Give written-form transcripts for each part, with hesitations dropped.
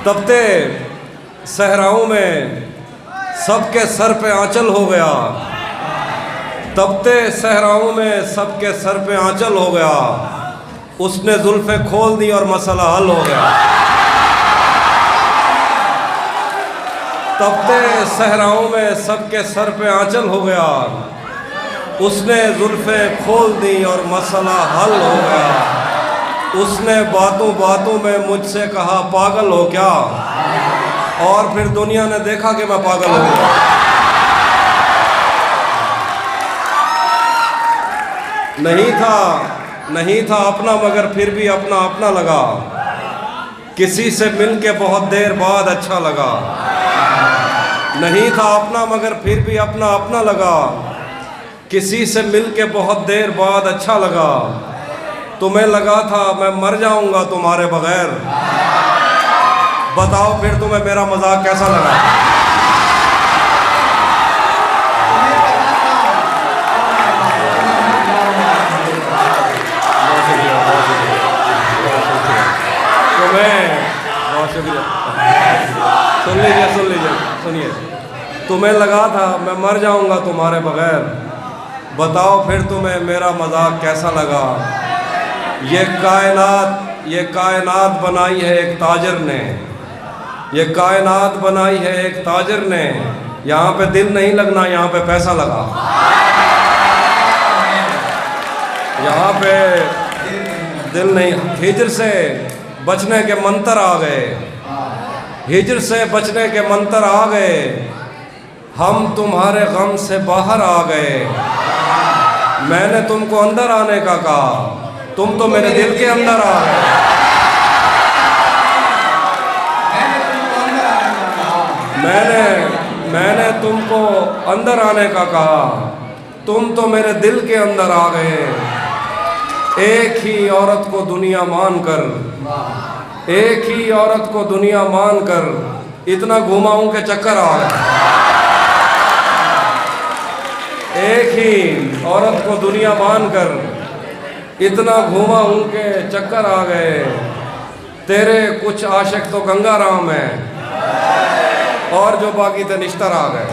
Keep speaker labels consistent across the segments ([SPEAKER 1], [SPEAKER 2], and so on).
[SPEAKER 1] तपते सहराओं में सबके सर पे आंचल हो गया। तपते सहराओं में सबके सर पे आंचल हो गया। उसने जुल्फे खोल दी और मसला हल हो गया। तपते सहराओं में सबके सर पे आंचल हो गया। उसने जुल्फे खोल दी और मसला हल हो गया। उसने बातों बातों में मुझसे कहा पागल हो क्या, और फिर दुनिया ने देखा कि मैं पागल हो गया। नहीं था अपना, मगर फिर भी अपना अपना लगा। किसी से मिलके बहुत देर बाद अच्छा लगा। नहीं था अपना, मगर फिर भी अपना अपना लगा। किसी से मिलके बहुत देर बाद अच्छा लगा। तुम्हें लगा था मैं मर जाऊंगा तुम्हारे बगैर। बताओ फिर तुम्हें मेरा मजाक कैसा लगा। बहुत शुक्रिया। सुनिए। तुम्हें लगा था मैं मर जाऊंगा तुम्हारे बगैर। बताओ फिर तुम्हें मेरा मजाक कैसा लगा। ये कायनात बनाई है एक ताजर ने। ये कायनात बनाई है एक ताजर ने। यहाँ पे दिल नहीं लगना, यहाँ पे पैसा लगा। यहाँ पे दिल नहीं। हिजर से बचने के मंत्र आ गए। हिजर से बचने के मंत्र आ गए। हम तुम्हारे गम से बाहर आ गए। मैंने तुमको अंदर आने का कहा, तुम तो मेरे दिल के अंदर आ गए। मैंने तुमको अंदर आने का कहा, तुम तो मेरे दिल के अंदर आ गए। एक ही औरत को दुनिया मानकर, एक ही औरत को दुनिया मानकर इतना घुमाऊं के चक्कर आ गए। एक ही औरत को दुनिया मानकर इतना घूमा उनके चक्कर आ गए। तेरे कुछ आशिक तो गंगा राम है, और जो बाकी थे निश्तर आ गए।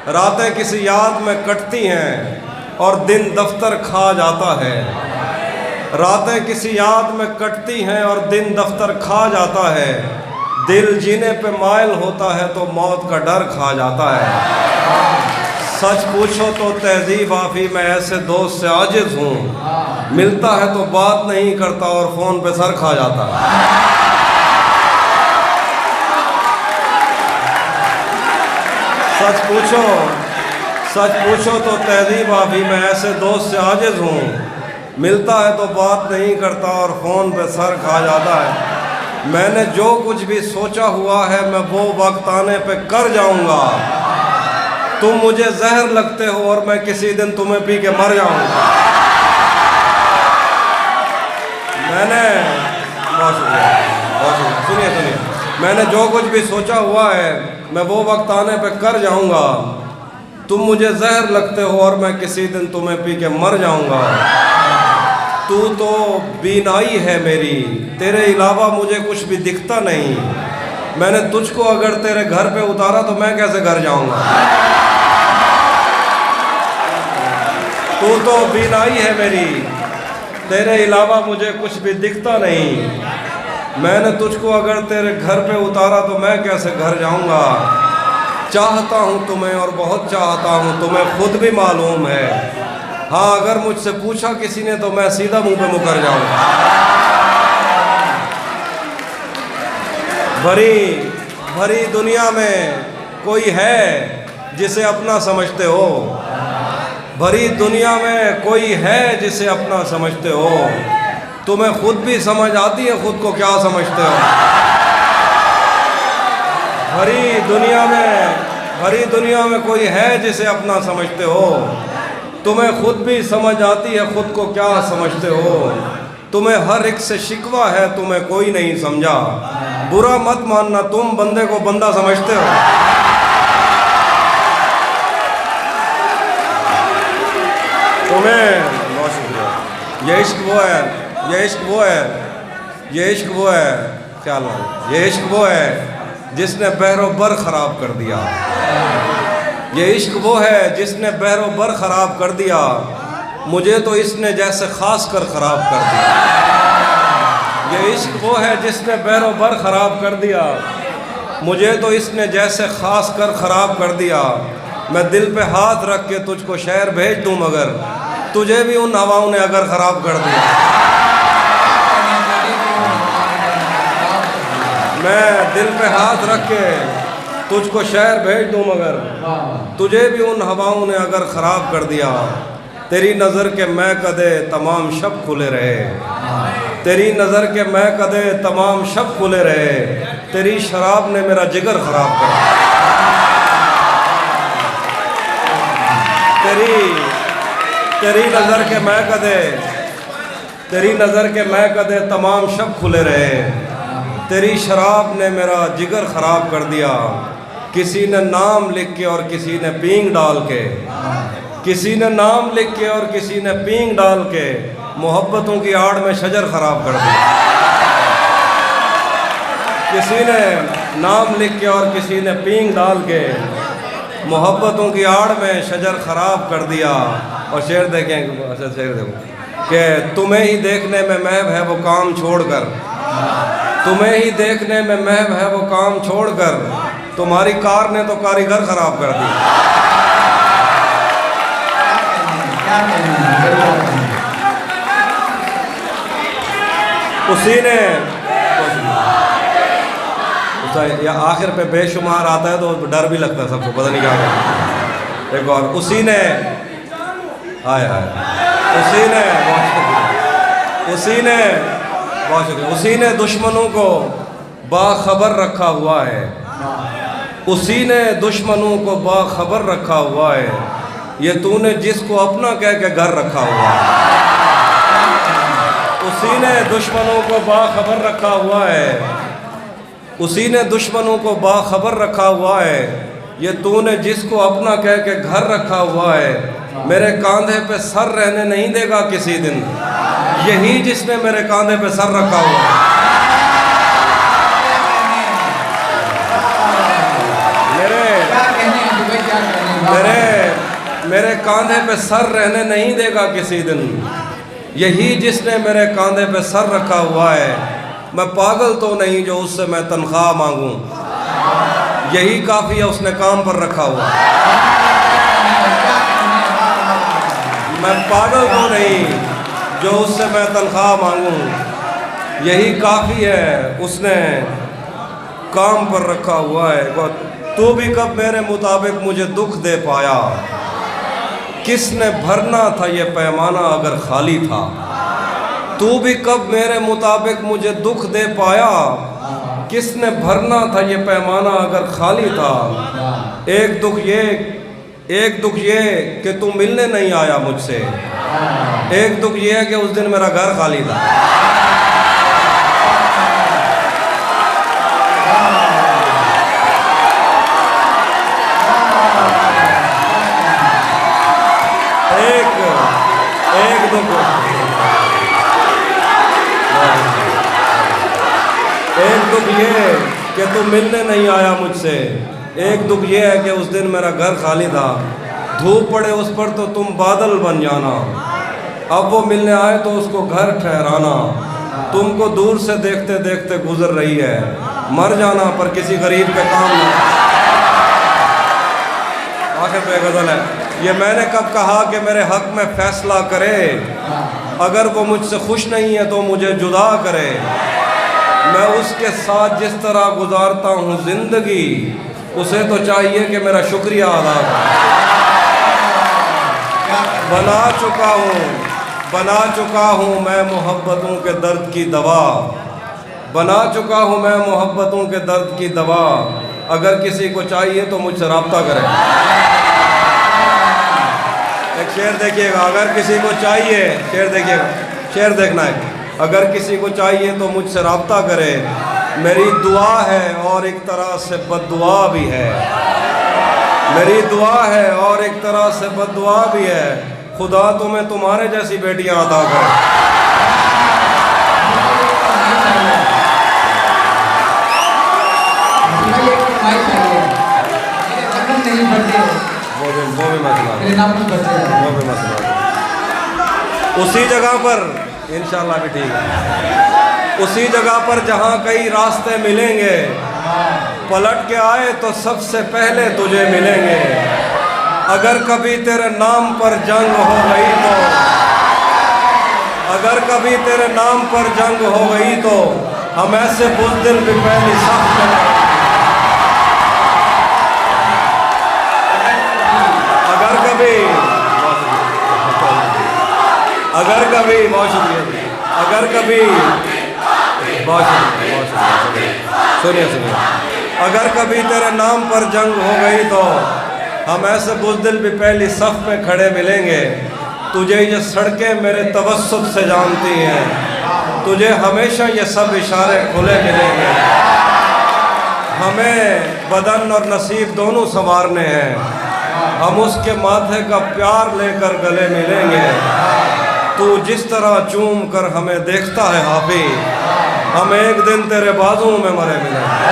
[SPEAKER 1] रातें किसी याद में कटती हैं और दिन दफ्तर खा जाता है। रातें किसी याद में कटती हैं और दिन दफ्तर खा जाता है। दिल जीने पे मायल होता है तो मौत का डर खा जाता है। सच पूछो तो तहजीब आफी मैं ऐसे दोस्त से आजिज हूँ। मिलता है तो बात नहीं करता और फ़ोन पे सर खा जाता है। सच पूछो तो तहजीब आफी मैं ऐसे दोस्त से आजिज हूँ। मिलता है तो बात नहीं करता और फ़ोन पे सर खा जाता है। मैंने जो कुछ भी सोचा हुआ है मैं वो वक्त आने पे कर जाऊंगा। तुम मुझे जहर लगते हो और मैं किसी दिन तुम्हें पी के मर जाऊंगा। सुनिए। मैंने जो कुछ भी सोचा हुआ है मैं वो वक्त आने पे कर जाऊंगा। तुम मुझे जहर लगते हो और मैं किसी दिन तुम्हें पी के मर जाऊंगा। तू तो बीनाई है मेरी, तेरे अलावा मुझे कुछ भी दिखता नहीं। मैंने तुझको अगर तेरे घर पे उतारा तो मैं कैसे घर जाऊंगा। तू तो बीनाई है मेरी, तेरे अलावा मुझे कुछ भी दिखता नहीं। मैंने तुझको अगर तेरे घर पे उतारा तो मैं कैसे घर जाऊंगा। चाहता हूँ तुम्हें और बहुत चाहता हूँ, तुम्हें खुद भी मालूम है। हाँ, अगर मुझसे पूछा किसी ने तो मैं सीधा मुंह पे मुकर जाऊंगा। भरी दुनिया में कोई है जिसे अपना समझते हो। भरी दुनिया में कोई है जिसे अपना समझते हो। तुम्हें खुद भी समझ आती है खुद को क्या समझते हो। भरी दुनिया में कोई है जिसे अपना समझते हो। तुम्हें खुद भी समझ आती है खुद को क्या समझते हो। तुम्हें हर एक से शिकवा है, तुम्हें कोई नहीं समझा। बुरा मत मानना, तुम बंदे को बंदा समझते हो। तुम्हें बहुत शुक्रिया। ये इश्क वो है, ये इश्क वो है, ये इश्क वो है, ख्याल रखो, ये इश्क वो है जिसने बहरो बर ख़राब कर दिया। ये इश्क वो है जिसने बहरो बर ख़राब कर दिया, मुझे तो इसने जैसे ख़ास कर ख़राब कर दिया। ये इश्क वो है जिसने बहरो बर ख़राब कर दिया, मुझे तो इसने जैसे ख़ास कर ख़राब कर दिया। मैं दिल पे हाथ रख के तुझको शहर भेज दूँ, मगर तुझे भी उन हवाओं ने अगर ख़राब कर दिया। मैं दिल पे हाथ रख के तुझको शहर भेज दूँ, मगर तुझे भी उन हवाओं ने अगर ख़राब कर दिया। तेरी नज़र के मैं कदे तमाम शब खुले रहे, तेरी नज़र के मैं कदे तमाम शब खुले रहे, तेरी शराब ने मेरा जिगर ख़राब कर दिया। तेरी नज़र के मैं कदे, तेरी नज़र के मैं कदे तमाम शब खुले रहे, तेरी शराब ने मेरा जिगर ख़राब कर दिया। किसी ने नाम लिख के और किसी ने पींग डाल के, किसी ने नाम लिख के और किसी ने पींग डाल के, मोहब्बतों की आड़ में शजर ख़राब कर दिया। किसी ने नाम लिख के और किसी ने पींग डाल के, मोहब्बतों की आड़ में शजर ख़राब कर दिया। और शेर देखें, अच्छा शेर देखो कि तुम्हें ही देखने में महब है वो काम छोड़कर, तुम्हें ही देखने में महब है वो काम छोड़कर, तुम्हारी कार ने तो कारीगर ख़राब कर दी। उसी ने या आखिर पे बेशुमार आता है तो डर भी लगता है सबको, पता नहीं क्या करना। एक और उसी ने आया उसी ने बहुत शुक्रिया, उसी ने दुश्मनों को बाखबर रखा हुआ है, उसी ने दुश्मनों को बाखबर रखा हुआ है, ये तूने जिसको अपना कह के घर रखा हुआ है। उसी ने दुश्मनों को बाखबर रखा हुआ है, उसी ने दुश्मनों को बाखबर रखा हुआ है, ये तूने जिसको अपना कह के घर रखा हुआ है, मेरे कांधे पे सर रहने नहीं देगा किसी दिन, यही जिसने मेरे कांधे पे सर रखा हुआ है। मेरे कांधे पे सर रहने नहीं देगा किसी दिन, यही जिसने मेरे कांधे पे सर रखा हुआ है। मैं पागल तो नहीं जो उससे मैं तनख्वाह मांगूं, यही काफ़ी है उसने काम पर रखा हुआ। मैं पागल तो नहीं जो उससे मैं तनख्वाह मांगूं, यही काफ़ी है उसने काम पर रखा हुआ है। तू भी कब मेरे मुताबिक मुझे दुख दे पाया, किसने भरना था ये पैमाना अगर खाली था। तू भी कब मेरे मुताबिक मुझे दुख दे पाया, किसने भरना था ये पैमाना अगर खाली था। एक दुख ये कि तू मिलने नहीं आया मुझसे, एक दुख ये है कि उस दिन मेरा घर खाली था। एक दुख ये कि तू मिलने नहीं आया मुझसे, एक दुख ये है कि उस दिन मेरा घर खाली था। धूप पड़े उस पर तो तुम बादल बन जाना, अब वो मिलने आए तो उसको घर ठहराना। तुमको दूर से देखते देखते गुजर रही है, मर जाना पर किसी गरीब पे काम ना। आखिर पे गज़ल है, ये मैंने कब कहा कि मेरे हक में फैसला करे, अगर वो मुझसे खुश नहीं है तो मुझे जुदा करे। मैं उसके साथ जिस तरह गुजारता हूँ ज़िंदगी, उसे तो चाहिए कि मेरा शुक्रिया अदा करे। बना चुका हूँ मैं मोहब्बतों के दर्द की दवा, बना चुका हूँ मैं मोहब्बतों के दर्द की दवा। अगर किसी को चाहिए तो मुझसे रब्ता करें। एक शेर देखिएगा, अगर किसी को चाहिए, शेर देखिएगा, शेर देखना है। अगर किसी को चाहिए तो मुझसे रब्ता करे, मेरी दुआ है और एक तरह से बद्दुआ भी है, मेरी दुआ है और एक तरह से बद्दुआ भी है। खुदा तुम्हें तुम्हारे जैसी बेटियां अता करे। वो भी मसला उसी जगह पर इंशाल्लाह भी ठीक है। उसी जगह पर जहाँ कई रास्ते मिलेंगे, पलट के आए तो सबसे पहले तुझे मिलेंगे। अगर कभी तेरे नाम पर जंग हो गई तो, अगर कभी तेरे नाम पर जंग हो गई तो हम ऐसे बुज़दिल भी पहली सख्त करें। अगर कभी बहुत शुक्रिया, अगर कभी बहुत शुक्रिया, सुनिए, अगर कभी तेरे नाम पर जंग हो गई तो हम ऐसे बुज़दिल भी पहली सफ़ में खड़े मिलेंगे। तुझे ये सड़कें मेरे तवस्सुत से जानती हैं, तुझे हमेशा ये सब इशारे खुले मिलेंगे। हमें बदन और नसीब दोनों संवारने हैं, हम उसके माथे का प्यार लेकर गले मिलेंगे। तू जिस तरह चूम कर हमें देखता है हाफी, हम एक दिन तेरे बाजुओं में मरे मिलेंगे।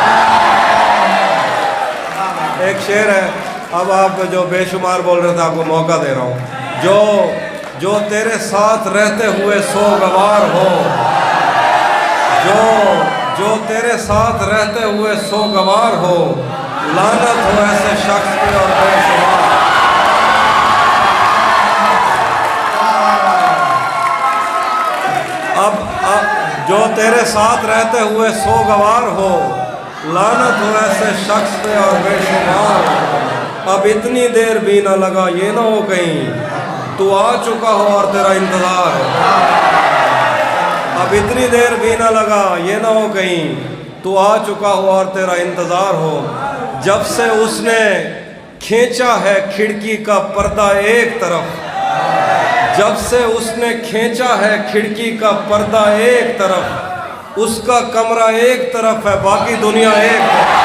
[SPEAKER 1] एक शेर है, अब आप जो बेशुमार बोल रहे थे आपको मौका दे रहा हूँ। जो तेरे साथ रहते हुए सोगवार हो, जो तेरे साथ रहते हुए सोगवार हो, लानत हो ऐसे शख्स पे और बेशुमार। अब जो तेरे साथ रहते हुए सोगवार हो, लानत हो ऐसे शख्स पे और बेशुमार। अब इतनी देर भी ना लगा ये ना हो कहीं तू आ चुका हो और तेरा इंतज़ार है। अब इतनी देर भी ना लगा ये ना हो कहीं तू आ चुका हो और तेरा इंतज़ार हो। जब से उसने खींचा है खिड़की का पर्दा एक तरफ, जब से उसने खींचा है खिड़की का पर्दा एक तरफ, उसका कमरा एक तरफ है बाकी दुनिया एक तरफ।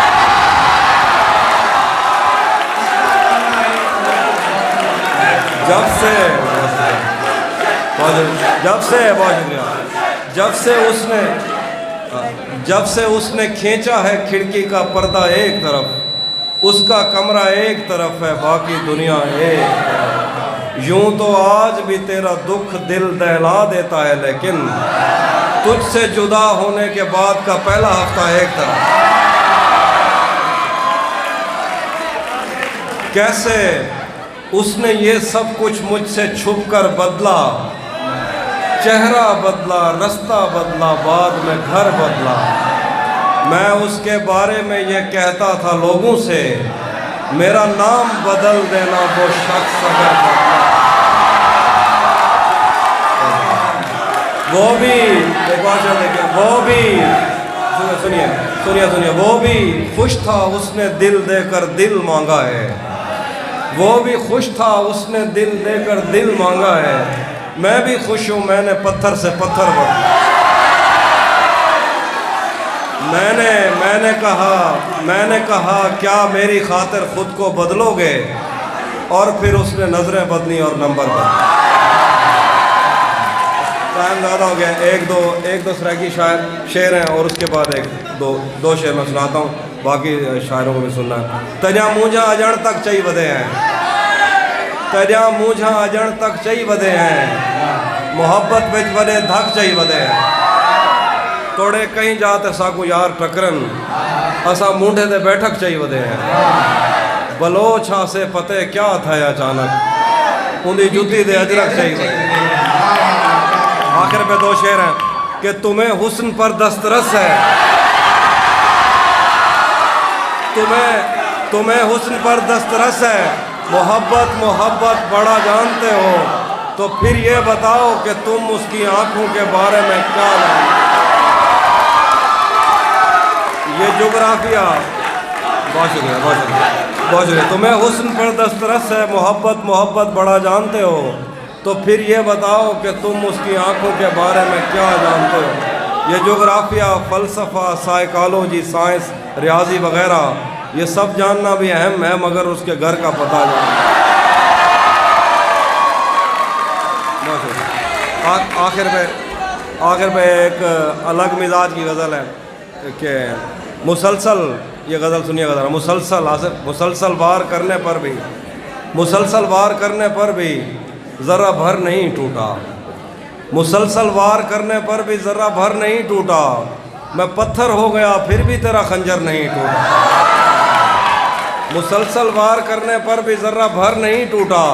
[SPEAKER 1] जब से उसने खींचा है खिड़की का पर्दा एक तरफ, उसका कमरा एक तरफ है बाकी दुनिया एक तरफ। यूं तो आज भी तेरा दुख दिल दहला देता है, लेकिन तुझसे जुदा होने के बाद का पहला हफ्ता एक तरफ। कैसे उसने ये सब कुछ मुझसे छुपकर बदला, चेहरा बदला, रास्ता बदला, बाद में घर बदला। मैं उसके बारे में ये कहता था लोगों से, मेरा नाम बदल देना वो शख्स अगर बदला। वो भी एक बात देखिए, वो भी सुनिए, वो भी खुश था उसने दिल देकर दिल मांगा है। वो भी खुश था उसने दिल देकर दिल मांगा है। मैं भी खुश हूँ मैंने पत्थर से पत्थर बदला। मैंने कहा क्या मेरी खातिर खुद को बदलोगे, और फिर उसने नजरें बदली और नंबर बदला। टाइम ज़्यादा हो गया, एक दो सराकी शेर हैं और उसके बाद दो शेर मैं सुनाता हूँ, बाकी शायरों को भी सुनना है। तजा मूझा अजण तक चई वधे हैं, तजा मूझा अजण तक चई वधे हैं, मोहब्बत विच वधे धक चई वधे हैं। तोड़े कहीं जाते साकू यार टकरन, असा मूंढे दे बैठक चई वधे हैं। बलोच हाँ से पते क्या था अचानक, उन्दी जुती दे अजरक चई वधे। आखिर पे दो शेर हैं कि तुम्हें हुस्न पर दस्तरस है, तुम्हें हुस्न पर दस्तरस है, मोहब्बत बड़ा जानते हो, तो फिर ये बताओ कि तुम उसकी आंखों के बारे में क्या जानते हो। ये जोग्राफिया, बहुत शुक्रिया। तुम्हें हुस्न पर दस्तरस है, मोहब्बत बड़ा जानते हो, तो फिर ये बताओ कि तुम उसकी आंखों के बारे में क्या जानते हो। ये जोग्राफिया, फ़लसफ़ा, साइकोलॉजी, साइंस, रियाजी वगैरह ये सब जानना भी अहम है, मगर उसके घर का पता जानना। आखिर पे एक अलग मिजाज की गज़ल है कि मुसलसल, ये गज़ल सुनिएगा ज़रा। मुसलसल वार करने पर भी ज़रा भर नहीं टूटा, मुसलसल वार करने पर भी ज़रा भर नहीं टूटा, मैं पत्थर हो गया फिर भी तेरा खंजर नहीं टूटा। मुसलसल वार करने पर भी ज़रा भर नहीं टूटा,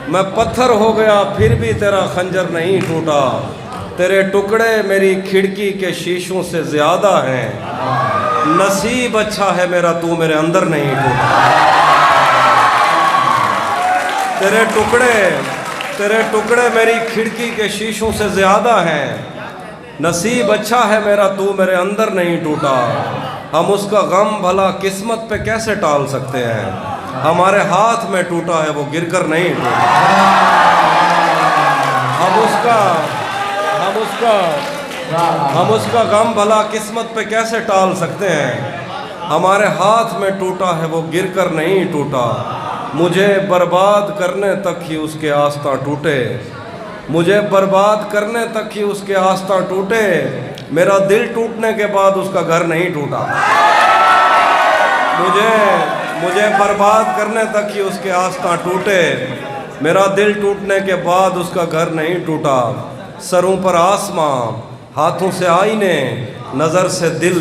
[SPEAKER 1] मैं पत्थर हो गया फिर भी तेरा खंजर नहीं टूटा। तेरे टुकड़े मेरी खिड़की के शीशों से ज़्यादा हैं, नसीब अच्छा है मेरा तू मेरे अंदर नहीं टूटा। तेरे टुकड़े मेरी खिड़की के शीशों से ज़्यादा हैं, नसीब अच्छा है मेरा तू मेरे अंदर नहीं टूटा। हम उसका गम भला किस्मत पे कैसे टाल सकते हैं, हमारे हाथ में टूटा है वो गिरकर नहीं टूटा। हम उसका गम भला किस्मत पे कैसे टाल सकते हैं, हमारे हाथ में टूटा है वो गिरकर नहीं टूटा। मुझे बर्बाद करने तक ही उसके आस्था टूटे, मुझे बर्बाद करने तक ही उसके आस्था टूटे, मेरा दिल टूटने के बाद उसका घर नहीं टूटा। मुझे बर्बाद करने तक ही उसके आस्था टूटे, मेरा दिल टूटने के बाद उसका घर नहीं टूटा। सरों पर आसमां हाथों से आईने नज़र से दिल,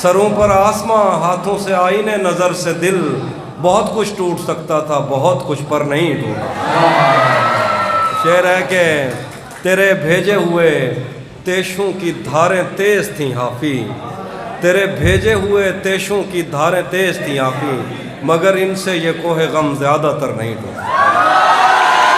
[SPEAKER 1] सरों पर आसमां हाथों से आईने नज़र से दिल, बहुत कुछ टूट सकता था बहुत कुछ पर नहीं टूटा। शेर है कि तेरे भेजे हुए तेशों की धारें तेज़ थीं हाफी, तेरे भेजे हुए तेशों की धारें तेज़ थीं हाफी, मगर इनसे ये कोहे गम ज़्यादातर नहीं टूटा।